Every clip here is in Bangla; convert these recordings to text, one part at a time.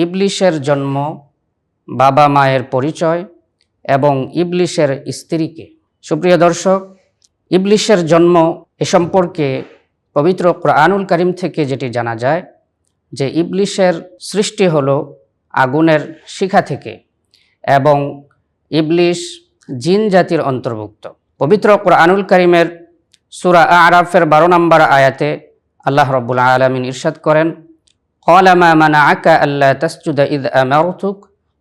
ইবলিশের জন্ম, বাবা মায়ের পরিচয় এবং ইবলিশের স্ত্রীকে। সুপ্রিয় দর্শক, ইবলিশের জন্ম এ সম্পর্কে পবিত্র কোরআনুল কারীম থেকে যেটি জানা যায় যে ইবলিশের সৃষ্টি হলো আগুনের শিখা থেকে এবং ইবলিশ জিন জাতির অন্তর্ভুক্ত। পবিত্র কোরআনুল কারীমের সূরা আরাফের 12 নম্বর আয়াতে আল্লাহ রাব্বুল আলামিন ইরশাদ করেন, ক্বালা মা মানাআকা আল্লা তাসজুদা ইয আমারতুক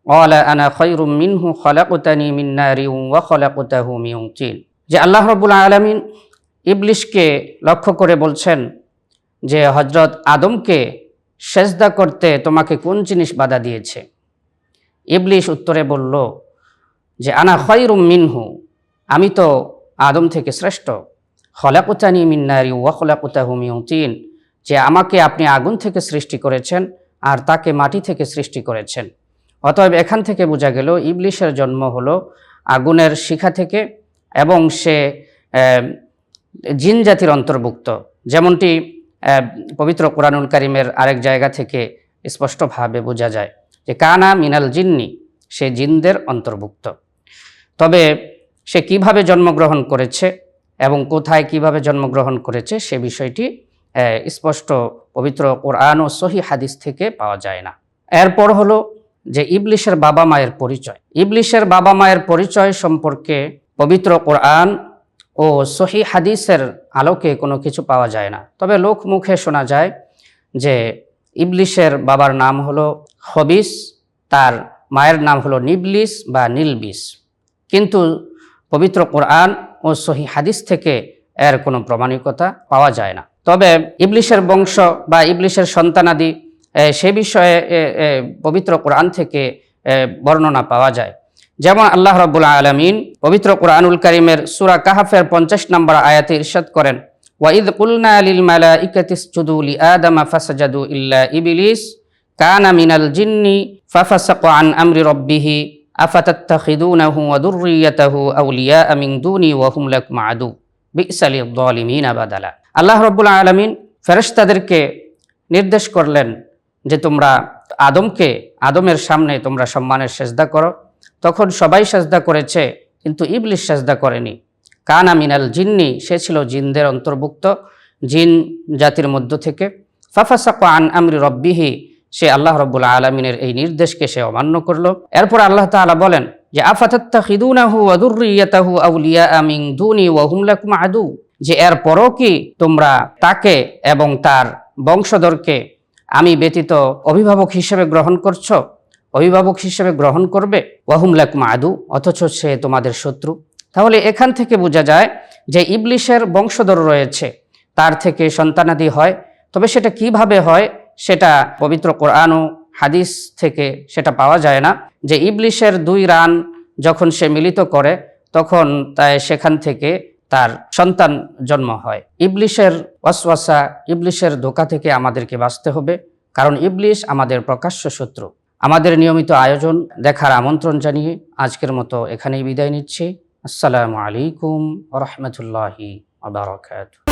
ক্বালা আনা খায়রুম মিনহু খলাকতানি মিন নারিন ওয়া খলাকতাহু মিন তিন। যে আল্লাহ রাব্বুল আলামিন ইবলিশকে লক্ষ্য করে বলছেন যে হযরত আদমকে সেজদা করতে তোমাকে কোন জিনিস বাধা দিয়েছে? ইবলিশ উত্তরে বলল যে আনা খায়রুম মিনহু, আমি তো আদম থেকে শ্রেষ্ঠ। খলাকতানি মিন নারিন ওয়া খলাকতাহু মিন তিন, যে আমাকে আপনি আগুন থেকে সৃষ্টি করেছেন আর তাকে মাটি থেকে সৃষ্টি করেছেন। অতএব এখান থেকে বোঝা গেল ইবলিশের জন্ম হলো আগুনের শিখা থেকে এবং সে জিন জাতির অন্তর্ভুক্ত, যেমনটি পবিত্র কোরআনুল কারীমের আরেক জায়গা থেকে স্পষ্টভাবে বোঝা যায় যে কানা মিনাল জিন্নি, সে জিনদের অন্তর্ভুক্ত। তবে সে কিভাবে জন্মগ্রহণ করেছে এবং কোথায় কিভাবে জন্মগ্রহণ করেছে সে বিষয়টি স্পষ্ট পবিত্র কোরআন ও সহিহ হাদিস থেকে পাওয়া যায় না। এরপর হলো যে ইবলিশের বাবা মায়ের পরিচয়। ইবলিশের বাবা মায়ের পরিচয় সম্পর্কে পবিত্র কোরআন ও সহিহ হাদিসের আলোকে কোনো কিছু পাওয়া যায় না। তবে লোক মুখে শোনা যায় যে ইবলিশের বাবার নাম হলো খবিস, তার মায়ের নাম হলো নিবলিস বা নীলবিস, কিন্তু পবিত্র কোরআন ও সহিহ হাদিস থেকে এর কোনো প্রমাণিকতা পাওয়া যায় না। তবে ইবলিশের বংশ বা ইবলিশের সন্তানাদি সে বিষয়ে পবিত্র কোরআন থেকে বর্ণনা পাওয়া যায়। যেমন আল্লাহ রাব্বুল আলামিন পবিত্র কোরআনুল কারীমের সূরা কাহফের 50 নম্বর আয়াতে ইরশাদ করেন, ওয়া ইয কুলনা লিল মালাইকাতি ইসজুদু লি আদামা ফাসাজাদু ইল্লা ইবলিস কানা মিনাল জিন্নি ফাফাসাকা আন আমরি রাব্বিহি আফাতাত্তাখিদুনাহু ওয়া যুররিয়াতাহু আউলিয়া মিন দুনি ওয়া হুম লাকুম আদু বি'সা লিয-যালিমিনা বাদালা। আল্লাহ রাব্বুল আলামিন ফেরেশতাদেরকে নির্দেশ করলেন যে তোমরা আদমের সামনে তোমরা সম্মানের সেজদা করো। তখন সবাই সেজদা করেছে, কিন্তু ইবলিশ সেজদা করেনি। কানা মিনাল জিন্নি, সে ছিল জিনদের অন্তর্ভুক্ত, জিন জাতির মধ্য থেকে। ফাফাসাকা আন আমরি রব্বিহি, সে আল্লাহ রাব্বুল আলামিনের এই নির্দেশকে সে অমান্য করলো। এরপর আল্লাহ তাআলা বলেন যে আফাতাত্তাখিদুনাহু ওয়া যুররিয়াতাহু আউলিয়া মিন দুনি ওয়া হুম লাকুম আদু, যে এরপরও কি তোমরা তাকে এবং তার বংশধরকে আমি ব্যতীত অভিভাবক হিসেবে গ্রহণ করছো, অভিভাবক হিসেবে গ্রহণ করবে? ওয়া হুম লাকুম আদু, অথচ সে তোমাদের শত্রু। তাহলে এখান থেকে বোঝা যায় যে ইবলিশের বংশধর রয়েছে, তার থেকে সন্তানাদি হয়। তবে সেটা কিভাবে হয় সেটা পবিত্র কোরআন ও হাদিস থেকে সেটা পাওয়া যায় না। যে ইবলিশের 2 রান যখন সে মিলিত করে তখন সেখান থেকে তার সন্তান জন্ম হয়। ইবলিশের ওয়াসওয়াসা, ইবলিশের ধোঁকা থেকে আমাদেরকে বাঁচতে হবে, কারণ ইবলিশ আমাদের প্রকাশ্য শত্রু। আমাদের নিয়মিত আয়োজন দেখার আমন্ত্রণ জানিয়ে আজকের মতো এখানেই বিদায় নিচ্ছি। আসসালামু আলাইকুম ওয়া রাহমাতুল্লাহি ওয়া বারাকাতুহু।